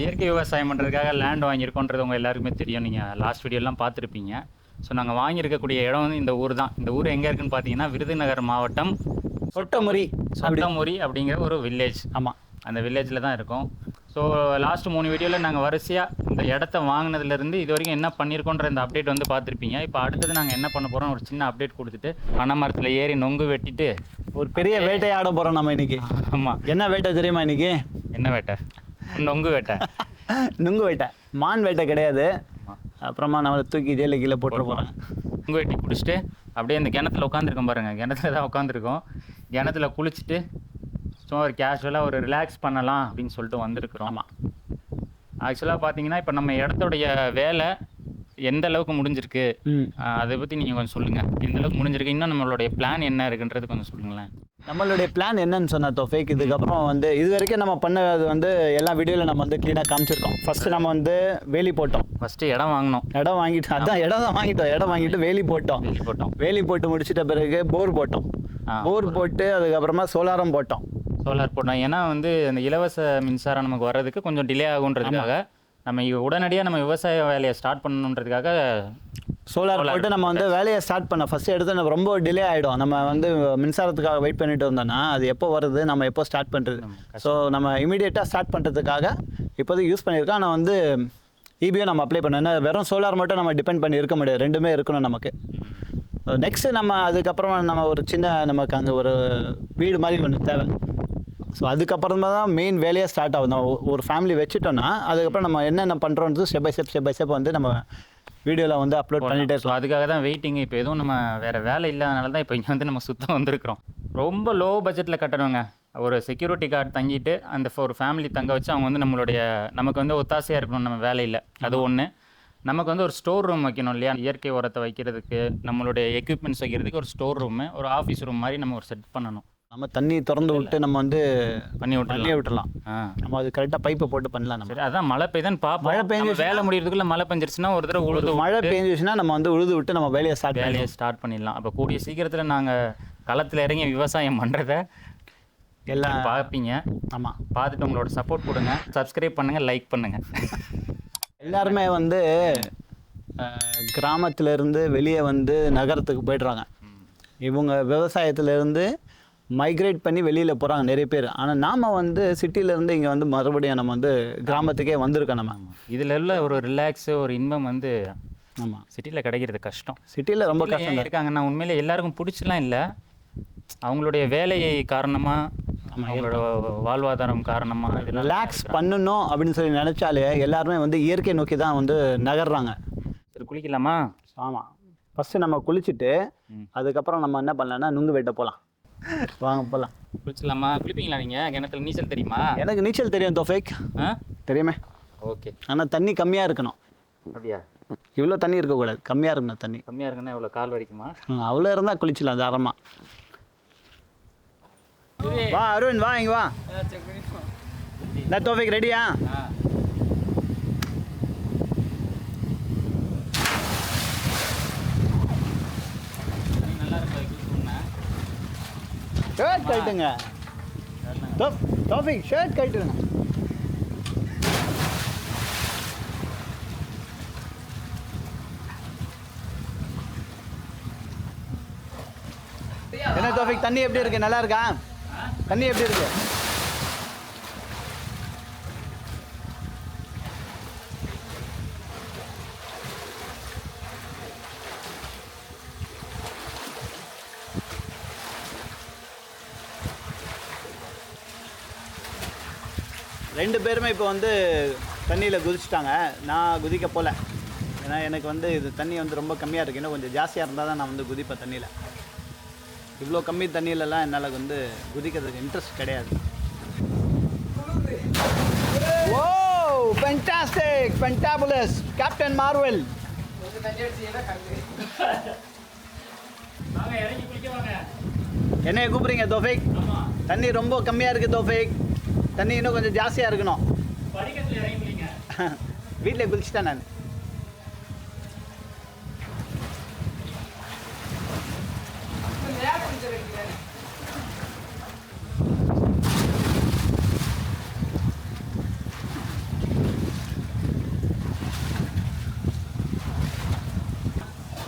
இயற்கை விவசாயம் பண்ணுறதுக்காக லேண்ட் வாங்கியிருக்கோன்றது உங்கள் எல்லாருக்குமே தெரியும். நீங்கள் லாஸ்ட் வீடியோலாம் பார்த்துருப்பீங்க. ஸோ நாங்கள் வாங்கியிருக்கக்கூடிய இடம் வந்து இந்த ஊர் தான். இந்த ஊர் எங்கே இருக்குன்னு பார்த்தீங்கன்னா விருதுநகர் மாவட்டம் சொட்டமுரி அப்படிங்கிற ஒரு வில்லேஜ். ஆமாம், அந்த வில்லேஜில் தான் இருக்கும். ஸோ லாஸ்ட் 3 வீடியோவில் நாங்கள் வரிசையாக இந்த இடத்த வாங்கினதுலேருந்து இது வரைக்கும் என்ன பண்ணியிருக்கோன்ற இந்த அப்டேட் வந்து பார்த்துருப்பீங்க. இப்போ அடுத்தது நாங்கள் என்ன பண்ண போகிறோம், ஒரு சின்ன அப்டேட் கொடுத்துட்டு பனைமரத்தில் ஏறி நொங்கு வெட்டிட்டு ஒரு பெரிய வேட்டையை ஆட போகிறோம் நம்ம இன்னைக்கு. ஆமாம், என்ன வேட்டை தெரியுமா இன்னைக்கு? என்ன வேட்டை? நொங்கு வேட்டை. நுங்கு வேட்டை, மான் வேட்டை கிடையாது. அப்புறமா நம்மளை தூக்கி ஜெயிலில் கீழே போட்டு போகிறாங்க. நொங்கு வெட்டி குடிச்சிட்டு அப்படியே இந்த கிணத்துல உட்காந்துருக்கோம் பாருங்கள். கிணத்துல தான் உட்காந்துருக்கோம். கிணத்துல குளிச்சுட்டு சும்மா ஒரு கேஷுவலாக ஒரு ரிலாக்ஸ் பண்ணலாம் அப்படின்னு சொல்லிட்டு வந்திருக்கிறோம். ஆமாம், ஆக்சுவலாக பார்த்தீங்கன்னா இப்போ நம்ம இடத்துடைய வேலை எந்த அளவுக்கு முடிஞ்சிருக்கு அதை பற்றி நீங்கள் கொஞ்சம் சொல்லுங்கள். எந்த அளவுக்கு முடிஞ்சிருக்கு, இன்னும் நம்மளுடைய பிளான் என்ன இருக்குன்றது கொஞ்சம் சொல்லுங்களேன். நம்மளுடைய பிளான் என்னன்னு சொன்ன தோஃபிக், இதுக்கப்புறம் வந்து இது வரைக்கும் நம்ம பண்ணது வந்து எல்லா வீடியோவில் நம்ம வந்து க்ளீனாக காமிச்சிருக்கோம். ஃபஸ்ட்டு நம்ம வந்து வேலி போட்டோம். ஃபஸ்ட்டு இடம் வாங்கினோம். இடம் வாங்கிட்டு அதான் இடம் தான் வாங்கிட்டோம். இடம் வாங்கிட்டு வேலி போட்டோம். வேலி போட்டு முடிச்சிட்ட பிறகு போர் போட்டோம். போர் போட்டு அதுக்கப்புறமா சோலாரம் போட்டோம். சோலார் போட்டோம். ஏன்னா வந்து அந்த இலவச மின்சாரம் நமக்கு வர்றதுக்கு கொஞ்சம் டிலே ஆகுன்றதுக்காக நம்ம உடனடியாக நம்ம விவசாய வேலையை ஸ்டார்ட் பண்ணணுன்றதுக்காக சோலார் போட்டு நம்ம வந்து வேலையை ஸ்டார்ட் பண்ண ஃபஸ்ட்டு எடுத்து நம்ம ரொம்ப டிலே ஆகிடும். நம்ம வந்து மின்சாரத்துக்காக வெயிட் பண்ணிட்டு இருந்தோம்னா அது எப்போ வருது, நம்ம எப்போ ஸ்டார்ட் பண்ணுறது. ஸோ நம்ம இமீடியட்டாக ஸ்டார்ட் பண்ணுறதுக்காக இப்போதைக்கு யூஸ் பண்ணியிருக்கோம். ஆனால் வந்து இபியும் நம்ம அப்ளை பண்ணோம். ஏன்னா வெறும் சோலார் மட்டும் நம்ம டிபெண்ட் பண்ணி இருக்க முடியாது, ரெண்டுமே இருக்கணும் நமக்கு. நெக்ஸ்ட்டு நம்ம அதுக்கப்புறமா நம்ம ஒரு சின்ன நமக்கு அங்கே ஒரு வீடு மாதிரி ஒன்று தேவை. ஸோ அதுக்கப்புறமா தான் மெயின் வேலையே ஸ்டார்ட் ஆகும். நம்ம ஒரு ஃபேமிலி வச்சுட்டோன்னா அதுக்கப்புறம் நம்ம என்னென்ன பண்ணுறோன்றது ஸ்டெப் பை ஸ்டெப் வந்து நம்ம வீடியோவில் வந்து அப்லோட் பண்ணிகிட்டே இருக்கோம். அதுக்காக தான் வெயிட்டிங். இப்போ எதுவும் நம்ம வேறு வேலை இல்லாதனால தான் இப்போ இங்கே வந்து நம்ம சுத்தம் வந்திருக்கிறோம். ரொம்ப லோ பட்ஜெட்டில் கட்டணுங்க. ஒரு செக்யூரிட்டி கார்டு தங்கிட்டு அந்த ஒரு ஃபேமிலி தங்க வச்சு அவங்க வந்து நமக்கு வந்து ஒத்தாசையாக இருக்கணும் நம்ம வேலையில். அது ஒன்று. நமக்கு வந்து ஒரு ஸ்டோர் ரூம் வைக்கணும் இல்லையா, இயற்கை உரத்தை வைக்கிறதுக்கு, நம்மளுடைய எக்யூப்மெண்ட்ஸ் வைக்கிறதுக்கு ஒரு ஸ்டோர் ரூமு, ஒரு ஆஃபீஸ் ரூம் மாதிரி நம்ம ஒரு செட் பண்ணணும். நம்ம தண்ணி திறந்து விட்டு நம்ம வந்து பண்ணி விட்டுலாம். நம்ம அது கரெக்டாக பைப்பை போட்டு பண்ணலாம். சரி, அதான் மழை பெய்யுதுன்னு பார்ப்போம். மழை பெஞ்சு வேலை முடியறதுக்குள்ள மழை பெஞ்சிருச்சுன்னா ஒரு தடவை உழுது, மழை பெஞ்சிச்சுன்னா நம்ம வந்து உழுது விட்டு நம்ம வேலையை ஸ்டார்ட் பண்ணிடலாம். அப்போ கூடிய சீக்கிரத்தில் நாங்கள் களத்தில் இறங்கி விவசாயம் பண்ணுறத எல்லாம் பார்ப்பீங்க. ஆமாம், பார்த்துட்டு உங்களோட சப்போர்ட் கொடுங்க, சப்ஸ்கிரைப் பண்ணுங்கள், லைக் பண்ணுங்கள். எல்லாருமே வந்து கிராமத்திலேருந்து வெளியே வந்து நகரத்துக்கு போய்ட்றாங்க. இவங்க விவசாயத்திலேருந்து மைக்ரேட் பண்ணி வெளியில் போகிறாங்க நிறைய பேர். ஆனால் நாம் வந்து சிட்டியிலேருந்து இங்கே வந்து மறுபடியும் நம்ம வந்து கிராமத்துக்கே வந்திருக்கோம். நம்ம இதில் உள்ள ஒரு ரிலாக்ஸு, ஒரு இன்பம் வந்து ஆமாம் சிட்டியில் கிடைக்கிறது கஷ்டம். சிட்டியில் ரொம்ப கஷ்டம் இருக்காங்கன்னா உண்மையிலே எல்லாருக்கும் பிடிச்சலாம் இல்லை. அவங்களுடைய வேலையை காரணமாக, அவங்களோட வாழ்வாதாரம் காரணமாக ரிலாக்ஸ் பண்ணணும் அப்படின்னு சொல்லி நினச்சாலே எல்லாருமே வந்து இயற்கை நோக்கி தான் வந்து நகர்றாங்க. சரி, குளிக்கலாமா? ஆமாம், ஃபஸ்ட்டு நம்ம குளிச்சுட்டு அதுக்கப்புறம் நம்ம என்ன பண்ணலாம்னா நுங்கு வெட்ட போகலாம். வாங்க போகலாம். குளிச்சிடலாமா? குளிப்பீங்களா நீங்கள்? கிணத்துல நீச்சல் தெரியுமா? எனக்கு நீச்சல் தெரியும் தோஃபிக். தெரியுமே. ஓகே. ஆனால் தண்ணி கம்மியாக இருக்கணும். அப்படியா? இவ்வளோ தண்ணி இருக்கக்கூடாது, கம்மியாக இருக்கணும் தண்ணி. கம்மியாக இருக்குன்னா இவ்வளோ கால் வரைக்குமா? அவ்வளோ இருந்தால் குளிச்சிடலாம் தாராளமாக. வா அருண், வா இங்கே வா. தோஃபிக் ரெடியா? ஷர்ட் கட்டுங்க தோஃபிக், ஷர்ட் கட்டுங்க. என்ன தோஃபிக், தண்ணி எப்படி இருக்கு? நல்லா இருக்கா? தண்ணி எப்படி இருக்கு? ரெண்டு பேருமே இப்போ வந்து தண்ணியில் குதிச்சிட்டாங்க. நான் குதிக்க போகல. ஏன்னா எனக்கு வந்து இது தண்ணி வந்து ரொம்ப கம்மியாக இருக்குது. இன்னும் கொஞ்சம் ஜாஸ்தியாக இருந்தால் தான் நான் வந்து குதிப்பேன் தண்ணியில். இவ்வளோ கம்மி தண்ணியிலலாம் என்னால் வந்து குதிக்கிறதுக்கு இன்ட்ரெஸ்ட் கிடையாது. ஓ ஃபென்டாஸ்டிக், ஃபென்டாபுலஸ், கேப்டன் மார்வெல். என்னைய கூப்பிடுறீங்க தோஃபிக்? தண்ணி ரொம்ப கம்மியாக இருக்குது தோஃபிக். தண்ணி இன்னும் கொஞ்சம் ஜாஸ்தியாக இருக்கணும். வீட்டில் குளிச்சுட்டேன் நான்.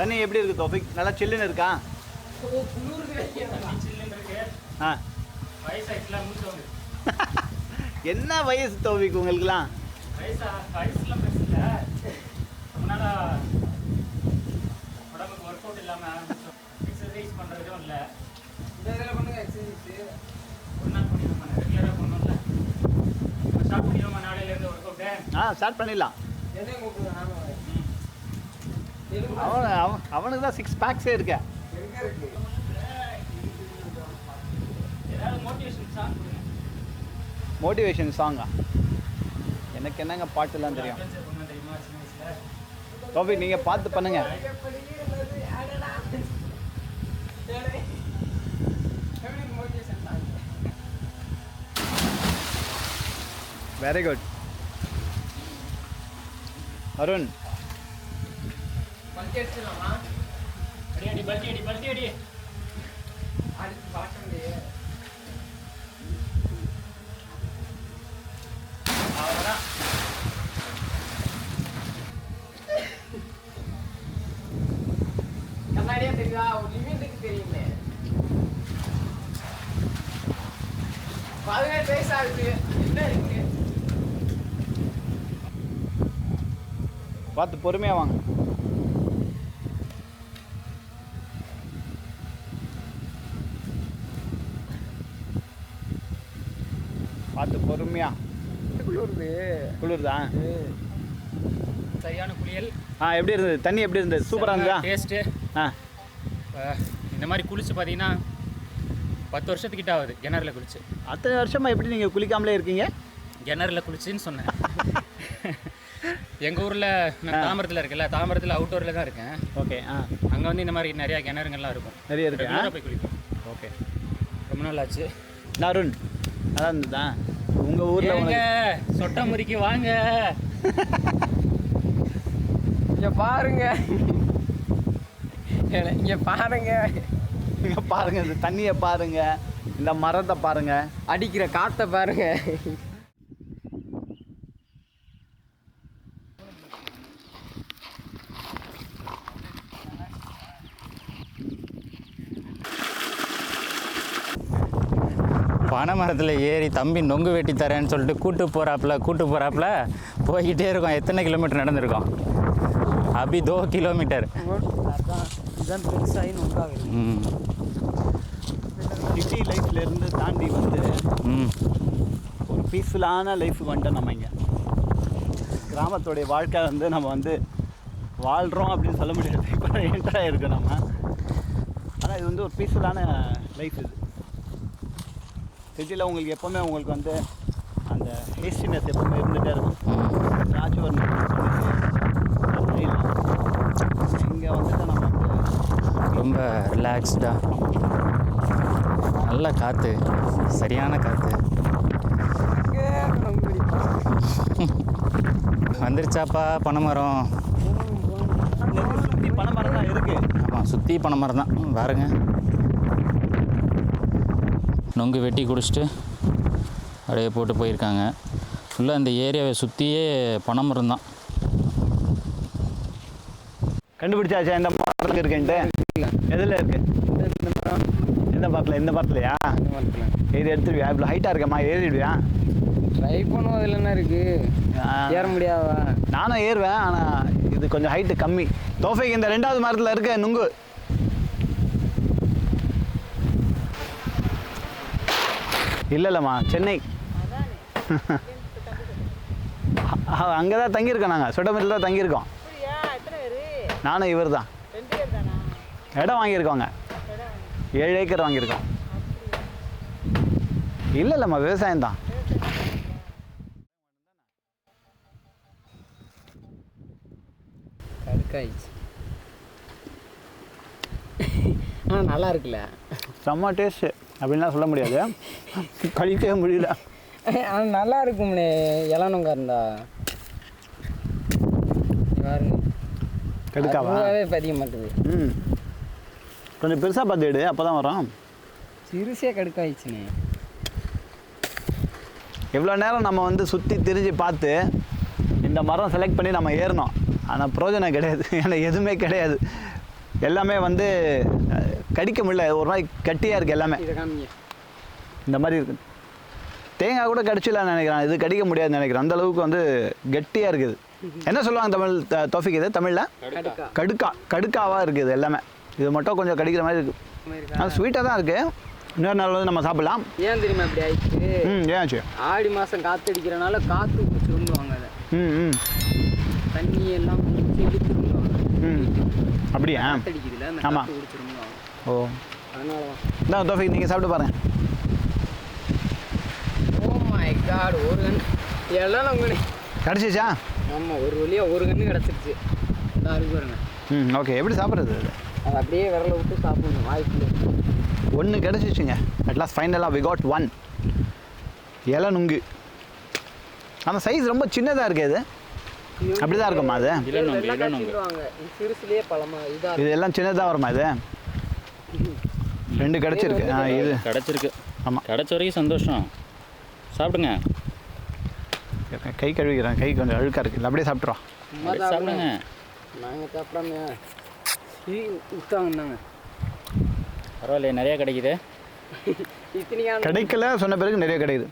தண்ணி எப்படி இருக்குது தோஃபிக்? நல்லா சில்லுன்னு இருக்கா? ஆ என்ன வயசு தோஃபிக் உங்களுக்குலாம்? ஸ்டார்ட் பண்ணிடலாம். அவனுக்கு தான் 6 பேக்ஸே இருக்க. மோட்டிவேஷன் சாங்கா? எனக்கு என்னங்க பாட்டுலாம் தெரியும். தோஃபிக் நீங்கள் பார்த்து பண்ணுங்க. Very good. அருண் கண்ணாடியா தெரியுதா? ஒரு லிமிட்டுக்கு தெரியுமே. 17 வயசு ஆகுது. என்ன இருக்கு? பார்த்து பொறுமையாக வாங்க. பார்த்து பொறுமையா. குளிருதா? சரியான குளியல். எப்படி இருந்தது? தண்ணி எப்படி இருந்தது? சூப்பராக இருந்ததா? டேஸ்ட்டு. இந்த மாதிரி குளிச்சு பார்த்தீங்கன்னா 10 வருஷத்துக்கிட்ட ஆகுது கிணறுல குளிச்சு. அத்தனை வருஷமாக எப்படி நீங்கள் குளிக்காமலே இருக்கீங்க? கிணறுல குளிச்சுன்னு சொன்னேன். எங்கள் ஊரில் நான் தாம்பரத்தில் இருக்கல, தாம்பரத்தில் அவுட்டோரில் தான் இருக்கேன். ஓகே. அங்கே வந்து இந்த மாதிரி நிறையா கிணறுங்கள்லாம் இருக்கும். நிறைய இருக்கு. போய் குளிப்போம். ஓகே. ரொம்ப நாள் ஆச்சு. அருண் அதான் இருந்ததா உங்கள் ஊரில்? வாங்க சொட்டமுறிக்கு வாங்க. இங்க பாருங்க, இங்க பாருங்க, இங்கே பாருங்க, இந்த தண்ணியை பாருங்க, இந்த மரத்தை பாருங்க, அடிக்கிற காற்றை பாருங்க. பனை மரத்தில் ஏறி தம்பி நொங்கு வெட்டி தரேன்னு சொல்லிட்டு கூட்டு போகிறாப்புல போய்கிட்டே இருக்கோம். எத்தனை கிலோமீட்டர் நடந்திருக்கோம்? அபி 2 கிலோமீட்டர். சிட்டி லைஃப்லேருந்து தாண்டி வந்து ஒரு பீஸ்ஃபுல்லான லைஃப் வந்துட்டோம் நம்ம. இங்கே கிராமத்துடைய வாழ்க்கை வந்து நம்ம வந்து வாழ்கிறோம் அப்படின்னு சொல்ல முடியாது. இப்போ என்டராக இருக்கோம் நம்ம. ஆனால் இது வந்து ஒரு பீஸ்ஃபுல்லான லைஃப். இது சிட்டியில் உங்களுக்கு எப்போவுமே உங்களுக்கு வந்து அந்த ஹேஸ்டினஸ் எப்போவுமே இருந்துகிட்டே இருக்கும். ஏதாச்சும் ஒரு இங்கே வந்துட்டு நம்ம வந்து ரொம்ப ரிலாக்ஸ்டாக நல்ல காற்று, சரியான காற்று வந்துருச்சாப்பா. பனைமரம் சுற்றி பனைமரம் தான் இருக்குது. ஆமாம், சுற்றி பனைமரம் தான் பாருங்க. நொங்கு வெட்டி குடிச்சிட்டு அப்படியே போட்டு போயிருக்காங்க. ஃபுல்லாக இந்த ஏரியாவை சுற்றியே பனைமரம் தான். கண்டுபிடிச்சாச்சா இந்த மரத்துக்கு இருக்குன்ட்டு? எதில் இருக்கு? எந்த மரத்தில்? இந்த மரத்துலையா? ஏறி எடுத்துடுவியா? இவ்வளோ ஹைட்டாக இருக்கம்மா, ஏறிடுவியா? ட்ரை பண்ணுவோம். அதில் என்ன இருக்குது? ஏற முடியாதா? நானும் ஏறுவேன், ஆனால் இது கொஞ்சம் ஹைட்டு கம்மி. தோஃபிக் இந்த 2வது மரத்தில் இருக்க நுங்கு. இல்லைல்லம்மா, சென்னை. அங்கே தான் தங்கியிருக்கோம். நாங்கள் சொட்டமரில் தான் தங்கியிருக்கோம். நானும் இவர் தான். இடம் வாங்கியிருக்கோங்க. 7 ஏக்கர் வாங்கியிருக்கோம். இல்லைல்லம்மா, விவசாயம் தான். கடுக்காயிடுச்சு. நல்லா இருக்குல்ல? செம்ம டேஸ்ட்டு அப்படின்லாம் சொல்ல முடியாது, கழிக்கவே முடியல. ஆனால் நல்லா இருக்கும்னே இளநங்க இருந்தா. பாருங்க, கடுக்காவே பதிய மாட்டேது. கொஞ்சம் பெருசாக பார்த்து எடு, அப்போ தான் வரும். சிறுசே கடுக்காயிடுச்சுண்ணே. எவ்வளோ நேரம் நம்ம வந்து சுற்றி திரிஞ்சு பார்த்து இந்த மரம் செலக்ட் பண்ணி நம்ம ஏறணும். ஆனால் பிரயோஜனம் கிடையாது. ஏன்னா எதுவுமே கிடையாது. எல்லாமே வந்து கடிக்க முடியல, ஒரு மாதிரி கட்டியாக இருக்குது எல்லாமே. இதை காமிங்க. இந்த மாதிரி இருக்குது. தேங்காய் கூட கடிச்சிடலான்னு நினைக்கிறேன், இது கடிக்க முடியாதுன்னு நினைக்கிறேன். அந்த அளவுக்கு வந்து கெட்டியாக இருக்குது. என்ன சொல்லுவாங்க தமிழ் தோஃபிக் இது தமிழில்? கடுக்காவாக இருக்குது எல்லாமே. இது மட்டும் கொஞ்சம் கடிக்கிற மாதிரி இருக்குது. அது ஸ்வீட்டாக தான் இருக்குது. இன்னொரு நாள் வந்து நம்ம சாப்பிடலாம். ஏன் தெரியுமா இப்படி ஆயிடுச்சு? ஏன் ஆச்சு? ஆடி மாதம் காற்று அடிக்கிறனால காற்று திரும்புவாங்க அதை. தண்ணி எல்லாம் திரும்புவாங்க. அப்படியா? காற்று அடிக்குதுல, அந்த ஆமாம். காற்று திரும்புவாங்க. ஓ, அதனால தான். இதான் தோஃபிக், நீங்கள் சாப்பிட்டு பாருங்கள். ஓ மை காட், ஒரு கன்று எல்லாம் நம்ம கிடச்சிச்சா? ஆமாம், ஒரு வழியாக ஒரு கன்று கிடச்சிருச்சு. இதான் இருக்கு பாருங்க. ஓகே. எப்படி சாப்பிட்றது அது? அது அப்படியே விரல விட்டு சாப்பிடணும் வாய்ப்பு. ஒன்று கிடச்சிச்சுங்க. அட்லாஸ்ட் ஃபைனலாக வி காட் ஒன். இலை நுங்கு. அந்த சைஸ் ரொம்ப சின்னதாக இருக்குது. இது அப்படி தான் இருக்குமா அது? சிறுசுலேயே பழமா இதாக இது எல்லாம் சின்னதாக வருமா இது? 2 கிடச்சிருக்கு. இது கிடச்சிருக்கு. ஆமாம், கிடச்ச வரைக்கும் சந்தோஷம். சாப்பிடுங்க. கை கழுவிக்கிறேன், கை கொஞ்சம் அழுக்காக இருக்குது. அப்படியே சாப்பிட்றோம். சாப்பிடுங்க. நாங்கள் சாப்பிடாம விட்டாங்கன்னாங்க. பரவாயில்லையே, நிறையா கிடைக்குது. இத்தனையான கிடைக்கல சொன்ன பிறகு நிறைய கிடைக்குது.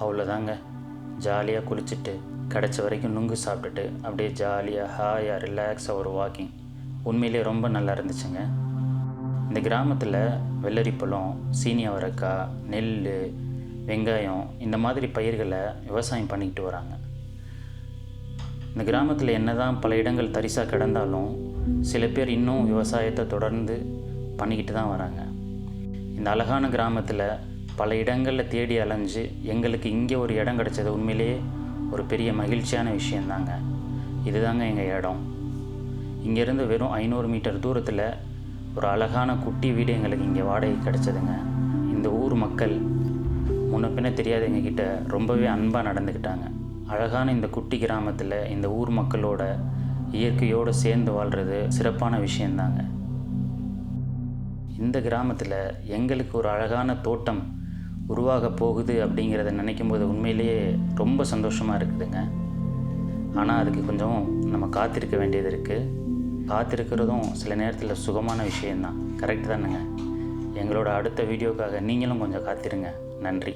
அவ்வளோதாங்க. ஜாலியாக குளிச்சுட்டு கிடச்ச வரைக்கும் நுங்கு சாப்பிட்டுட்டு அப்படியே ஜாலியாக ஹாயாக ரிலாக்ஸாக ஒரு வாக்கிங். உண்மையிலே ரொம்ப நல்லா இருந்துச்சுங்க. இந்த கிராமத்தில் வெள்ளரிப்பழம், சீனி அவரைக்காய், நெல், வெங்காயம் இந்த மாதிரி பயிர்களை விவசாயம் பண்ணிக்கிட்டு வராங்க. இந்த கிராமத்தில் என்ன தான் பல இடங்கள் தரிசாக கிடந்தாலும் சில பேர் இன்னும் விவசாயத்தை தொடர்ந்து பண்ணிக்கிட்டு தான் வராங்க. இந்த அழகான கிராமத்தில் பல இடங்களில் தேடி அலைஞ்சு எங்களுக்கு இங்கே ஒரு இடம் கிடச்சது உண்மையிலேயே ஒரு பெரிய மகிழ்ச்சியான விஷயந்தாங்க. இதுதாங்க எங்கள் இடம். இங்கேருந்து வெறும் 500 மீட்டர் தூரத்தில் ஒரு அழகான குட்டி வீடு எங்களுக்கு இங்கே வாடகை கிடச்சதுங்க. இந்த ஊர் மக்கள் முன்ன பின்ன தெரியாத எங்ககிட்ட ரொம்பவே அன்பாக நடந்துக்கிட்டாங்க. அழகான இந்த குட்டி கிராமத்தில் இந்த ஊர் மக்களோட இயற்கையோடு சேர்ந்து வாழ்கிறது சிறப்பான விஷயந்தாங்க. இந்த கிராமத்தில் எங்களுக்கு ஒரு அழகான தோட்டம் உருவாக போகுது அப்படிங்கிறத நினைக்கும் போது உண்மையிலேயே ரொம்ப சந்தோஷமாக இருக்குதுங்க. ஆனால் அதுக்கு கொஞ்சம் நம்ம காத்திருக்க வேண்டியது இருக்குது. காத்திருக்கிறதும் சில நேரத்தில் சுகமான விஷயந்தான். கரெக்டு தானுங்க? எங்களோட அடுத்த வீடியோக்காக நீங்களும் கொஞ்சம் காத்திருங்க. நன்றி.